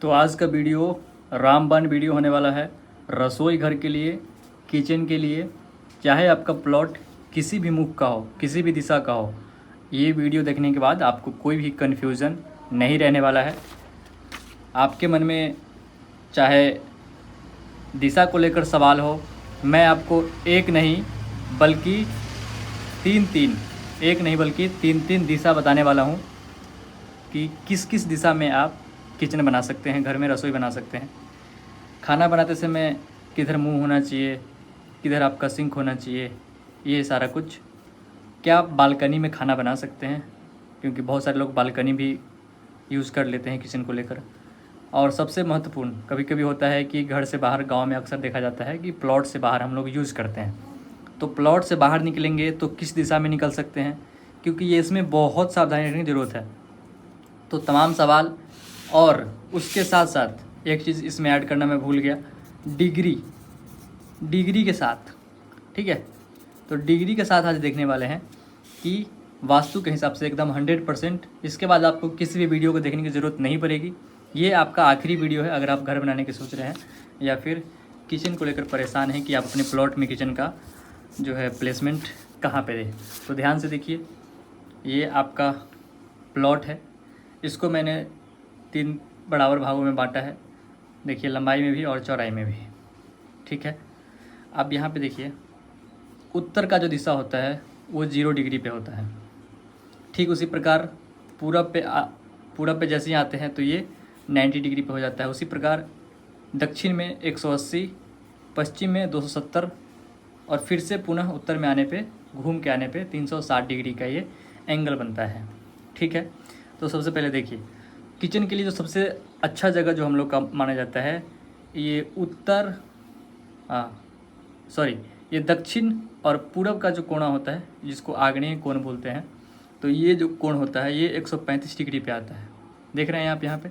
तो आज का वीडियो रामबाण वीडियो होने वाला है। रसोई घर के लिए, किचन के लिए, चाहे आपका प्लॉट किसी भी मुख का हो, किसी भी दिशा का हो, ये वीडियो देखने के बाद आपको कोई भी कन्फ्यूज़न नहीं रहने वाला है। आपके मन में चाहे दिशा को लेकर सवाल हो, मैं आपको एक नहीं बल्कि तीन तीन दिशा बताने वाला हूँ कि किस किस दिशा में आप किचन बना सकते हैं, घर में रसोई बना सकते हैं। खाना बनाते समय किधर मुंह होना चाहिए, किधर आपका सिंक होना चाहिए, ये सारा कुछ। क्या आप बालकनी में खाना बना सकते हैं, क्योंकि बहुत सारे लोग बालकनी भी यूज़ कर लेते हैं किचन को लेकर। और सबसे महत्वपूर्ण, कभी कभी होता है कि घर से बाहर, गांव में अक्सर देखा जाता है कि प्लॉट से बाहर हम लोग यूज़ करते हैं। तो प्लॉट से बाहर निकलेंगे तो किस दिशा में निकल सकते हैं, क्योंकि ये इसमें बहुत सावधानी रखने की ज़रूरत है। तो तमाम सवाल, और उसके साथ साथ एक चीज़ इसमें ऐड करना मैं भूल गया, डिग्री के साथ। ठीक है, तो डिग्री के साथ आज देखने वाले हैं कि वास्तु के हिसाब से एकदम 100%। इसके बाद आपको किसी भी वीडियो को देखने की ज़रूरत नहीं पड़ेगी। ये आपका आखिरी वीडियो है अगर आप घर बनाने की सोच रहे हैं या फिर किचन को लेकर परेशान हैं कि आप अपने प्लॉट में किचन का जो है प्लेसमेंट कहाँ पे दें। तो ध्यान से देखिए, ये आपका प्लॉट है। इसको मैंने 3 बराबर भागों में बांटा है। देखिए, लंबाई में भी और चौड़ाई में भी। ठीक है, अब यहाँ पे देखिए, उत्तर का जो दिशा होता है वो 0 डिग्री पे होता है। ठीक उसी प्रकार पूरब पे जैसे ही आते हैं तो ये 90 डिग्री पे हो जाता है। उसी प्रकार दक्षिण में 180, पश्चिम में 270 और फिर से पुनः उत्तर में आने पे, घूम के आने पे 360 डिग्री का ये एंगल बनता है। ठीक है, तो सबसे पहले देखिए, किचन के लिए जो सबसे अच्छा जगह जो हम लोग का माना जाता है, ये ये दक्षिण और पूरब का जो कोना होता है, जिसको आग्नेय कोण बोलते हैं, तो ये जो कोण होता है ये 135 डिग्री पे आता है। देख रहे हैं आप यहाँ पे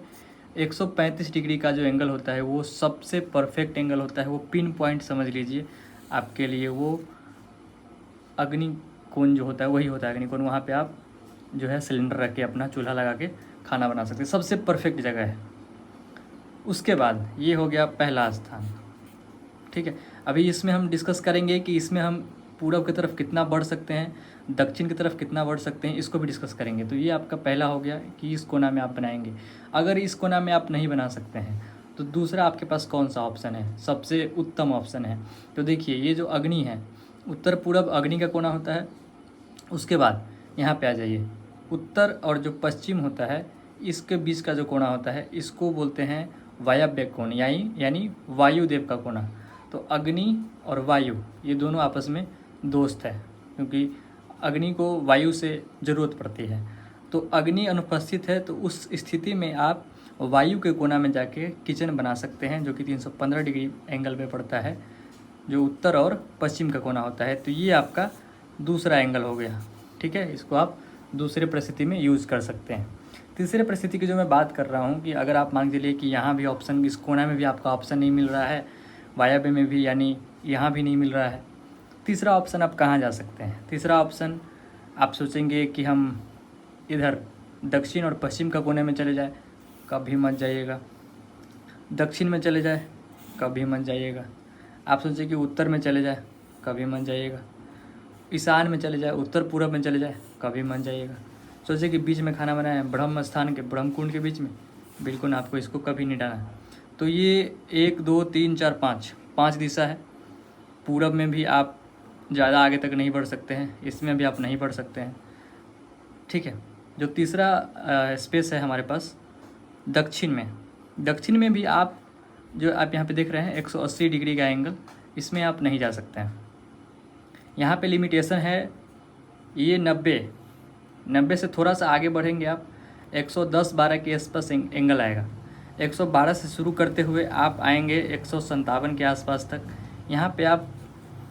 135 डिग्री का जो एंगल होता है वो सबसे परफेक्ट एंगल होता है। वो पिन पॉइंट समझ लीजिए आपके लिए, वो अग्नि कोण जो होता है वही होता है अग्नि कोण। वहाँ पे आप जो है सिलेंडर रख के अपना चूल्हा लगा के खाना बना सकते हैं। सबसे परफेक्ट जगह है। उसके बाद ये हो गया पहला स्थान। ठीक है, अभी इसमें हम डिस्कस करेंगे कि इसमें हम पूरब की तरफ कितना बढ़ सकते हैं, दक्षिण की तरफ कितना बढ़ सकते हैं, इसको भी डिस्कस करेंगे। तो ये आपका पहला हो गया कि इस कोना में आप बनाएंगे। अगर इस कोना में आप नहीं बना सकते हैं तो दूसरा आपके पास कौन सा ऑप्शन है, सबसे उत्तम ऑप्शन है। तो देखिए, ये जो अग्नि है, उत्तर पूरब अग्नि का कोना होता है। उसके बाद यहाँ पे आ जाइए, उत्तर और जो पश्चिम होता है इसके बीच का जो कोना होता है इसको बोलते हैं वायव्य कोण, यानी वायुदेव का कोना। तो अग्नि और वायु ये दोनों आपस में दोस्त है, क्योंकि अग्नि को वायु से ज़रूरत पड़ती है। तो अग्नि अनुपस्थित है तो उस स्थिति में आप वायु के कोना में जाके किचन बना सकते हैं, जो कि 315 डिग्री एंगल में पड़ता है, जो उत्तर और पश्चिम का कोना होता है। तो ये आपका दूसरा एंगल हो गया। ठीक है, इसको आप दूसरे परिस्थिति में यूज़ कर सकते हैं। तीसरे परिस्थिति की जो मैं बात कर रहा हूँ कि अगर आप मान लीजिए कि यहाँ भी ऑप्शन, इस कोना में भी आपका ऑप्शन नहीं मिल रहा है, वायव्य में भी यानी यहाँ भी नहीं मिल रहा है, तीसरा ऑप्शन आप कहाँ जा सकते हैं। तीसरा ऑप्शन आप सोचेंगे कि हम इधर दक्षिण और पश्चिम का कोने में चले जाए, कभी मत जाइएगा। दक्षिण में चले जाए, कभी मत जाइएगा। आप सोचें कि उत्तर में चले जाए, कभी मत जाइएगा। ईशान में चले जाए, उत्तर पूरब में चले जाए, कभी मत जाइएगा। सोचे कि बीच में खाना बनाए ब्रह्म स्थान के, ब्रह्म कुंड के बीच में, बिल्कुल आपको इसको कभी नहीं डालना। तो ये 1 2 3 4 5 दिशा है। पूरब में भी आप ज़्यादा आगे तक नहीं बढ़ सकते हैं, इसमें भी आप नहीं बढ़ सकते हैं। ठीक है, जो तीसरा स्पेस है हमारे पास दक्षिण में भी आप, जो आप यहाँ पे देख रहे हैं 180 डिग्री का एंगल, इसमें आप नहीं जा सकते हैं। यहाँ पे लिमिटेशन है, ये 90 से थोड़ा सा आगे बढ़ेंगे आप 110-12 के आसपास एंगल आएगा। 112 से शुरू करते हुए आप आएंगे 157 के आसपास तक। यहाँ पे आप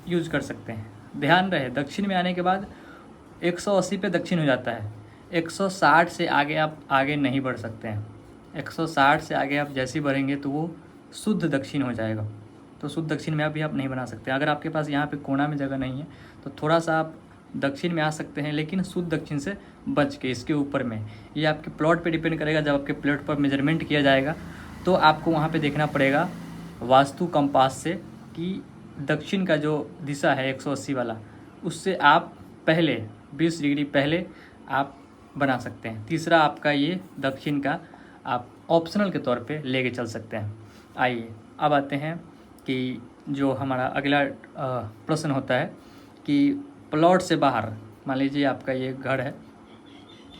यूज कर सकते हैं। ध्यान रहे, दक्षिण में आने के बाद 180 पे दक्षिण हो जाता है। 160 से आगे आप आगे नहीं बढ़ सकते हैं। 160 से आगे आप जैसे ही बढ़ेंगे तो वो शुद्ध दक्षिण हो जाएगा। तो शुद्ध दक्षिण में भी आप नहीं बना सकते। अगर आपके पास यहाँ पे कोना में जगह नहीं है तो थोड़ा सा आप दक्षिण में आ सकते हैं, लेकिन शुद्ध दक्षिण से बच के, इसके ऊपर में। ये आपके प्लॉट पे डिपेंड करेगा। जब आपके प्लॉट पर मेजरमेंट किया जाएगा तो आपको वहाँ पे देखना पड़ेगा वास्तु कंपास से कि दक्षिण का जो दिशा है 180 वाला, उससे आप पहले 20 डिग्री पहले आप बना सकते हैं। तीसरा आपका ये दक्षिण का आप ऑप्शनल के तौर पे लेके चल सकते हैं। आइए अब आते हैं कि जो हमारा अगला प्रश्न होता है कि प्लॉट से बाहर, मान लीजिए आपका ये घर है,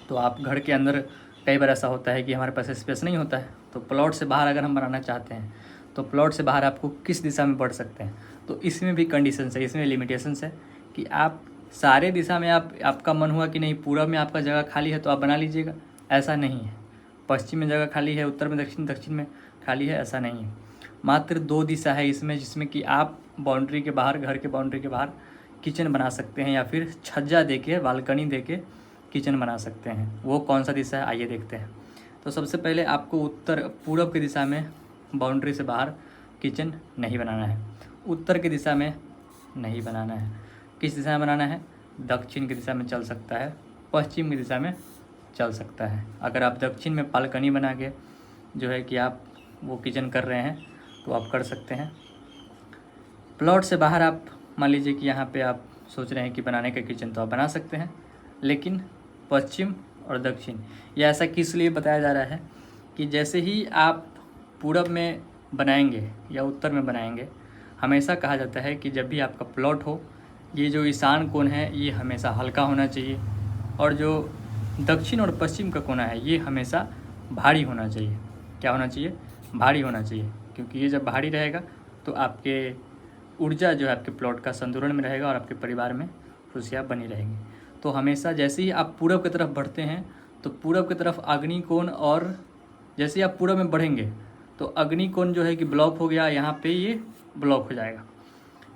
तो आप घर के अंदर कई बार ऐसा होता है कि हमारे पास स्पेस नहीं होता है, तो प्लॉट से बाहर अगर हम बनाना चाहते हैं तो प्लॉट से बाहर आपको किस दिशा में बढ़ सकते हैं। तो इसमें भी कंडीशंस है, इसमें लिमिटेशंस है कि आप सारे दिशा में आपका मन हुआ कि नहीं पूरब में आपका जगह खाली है तो आप बना लीजिएगा, ऐसा नहीं है। पश्चिम में जगह खाली है, उत्तर में दक्षिण में खाली है, ऐसा नहीं है। मात्र 2 दिशा है इसमें जिसमें कि आप बाउंड्री के बाहर, घर के बाउंड्री के बाहर किचन बना सकते हैं या फिर छज्जा देके, बालकनी देके किचन बना सकते हैं। वो कौन सा दिशा है आइए देखते हैं। तो सबसे पहले आपको उत्तर पूरब की दिशा में बाउंड्री से बाहर किचन नहीं बनाना है, उत्तर की दिशा में नहीं बनाना है। किस दिशा में बनाना है? दक्षिण की दिशा में चल सकता है, पश्चिम की दिशा में चल सकता है। अगर आप दक्षिण में बालकनी बना के जो है कि आप वो किचन कर रहे हैं तो आप कर सकते हैं। प्लॉट से बाहर आप मान लीजिए कि यहाँ पे आप सोच रहे हैं कि बनाने का किचन, तो आप बना सकते हैं, लेकिन पश्चिम और दक्षिण, यह ऐसा किस लिए बताया जा रहा है कि जैसे ही आप पूरब में बनाएंगे या उत्तर में बनाएंगे, हमेशा कहा जाता है कि जब भी आपका प्लॉट हो, ये जो ईशान कोण है ये हमेशा हल्का होना चाहिए और जो दक्षिण और पश्चिम का कोना है ये हमेशा भारी होना चाहिए। क्या होना चाहिए? भारी होना चाहिए, क्योंकि ये जब भारी रहेगा तो आपके ऊर्जा जो है आपके प्लॉट का संतुलन में रहेगा और आपके परिवार में खुशियाँ बनी रहेंगी। तो हमेशा जैसे ही आप पूरब की तरफ बढ़ते हैं तो पूरब की तरफ अग्नि कोण, और जैसे ही आप पूरब में बढ़ेंगे तो अग्नि कोण जो है कि ब्लॉक हो गया, यहाँ पे ये ब्लॉक हो जाएगा।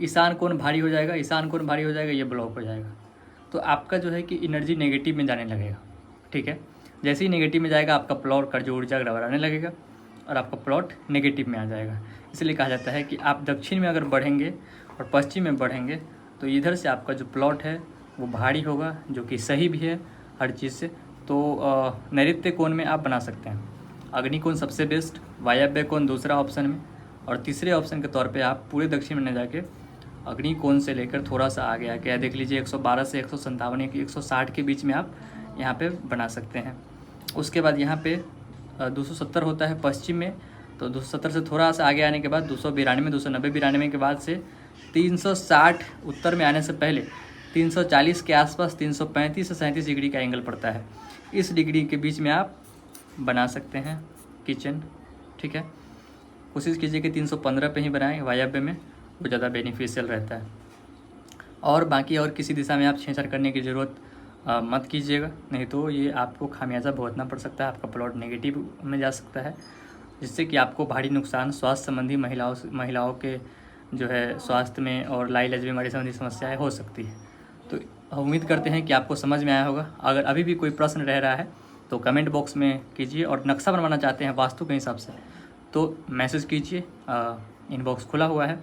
ईशान कोण भारी हो जाएगा, ईशान कोण भारी हो जाएगा, ये ब्लॉक हो जाएगा। तो आपका जो है कि एनर्जी नेगेटिव में जाने लगेगा। ठीक है, जैसे ही नेगेटिव में जाएगा आपका प्लॉट का जो ऊर्जा गड़बड़ाने लगेगा और आपका प्लॉट नेगेटिव में आ जाएगा। इसलिए कहा जाता है कि आप दक्षिण में अगर बढ़ेंगे और पश्चिम में बढ़ेंगे तो इधर से आपका जो प्लॉट है वो भारी होगा, जो कि सही भी है हर चीज़ से। तो नैऋत्य कोण में आप बना सकते हैं। अग्नि कोण सबसे बेस्ट, वायव्य कोण दूसरा ऑप्शन में, और तीसरे ऑप्शन के तौर पे आप पूरे दक्षिण में न जाके अग्नि कोण से लेकर थोड़ा सा आगे आके देख लीजिए 112 से 157 या 160 के बीच में आप यहाँ पे बना सकते हैं। उसके बाद यहाँ पे 270 होता है पश्चिम में, तो 270 से थोड़ा सा आगे आने के बाद 292, 290 के बाद से 360 उत्तर में आने से पहले 340 के आसपास 335 से 37 डिग्री का एंगल पड़ता है। इस डिग्री के बीच में आप बना सकते हैं किचन। ठीक है, कोशिश कीजिए कि 315 पे ही बनाएं, वायव्य में वो ज़्यादा बेनिफिशियल रहता है। और बाकी और किसी दिशा में आप छेड़छाड़ करने की ज़रूरत मत कीजिएगा, नहीं तो ये आपको खामियाजा भुगतना पड़ सकता है, आपका प्लॉट नेगेटिव में जा सकता है, जिससे कि आपको भारी नुकसान स्वास्थ्य संबंधी महिलाओं के जो है स्वास्थ्य में और लाइलेज बीमारी संबंधी समस्याएं हो सकती है। तो उम्मीद करते हैं कि आपको समझ में आया होगा। अगर अभी भी कोई प्रश्न रह रहा है तो कमेंट बॉक्स में कीजिए, और नक्शा बनवाना चाहते हैं वास्तु के हिसाब से तो मैसेज कीजिए, इनबॉक्स खुला हुआ है।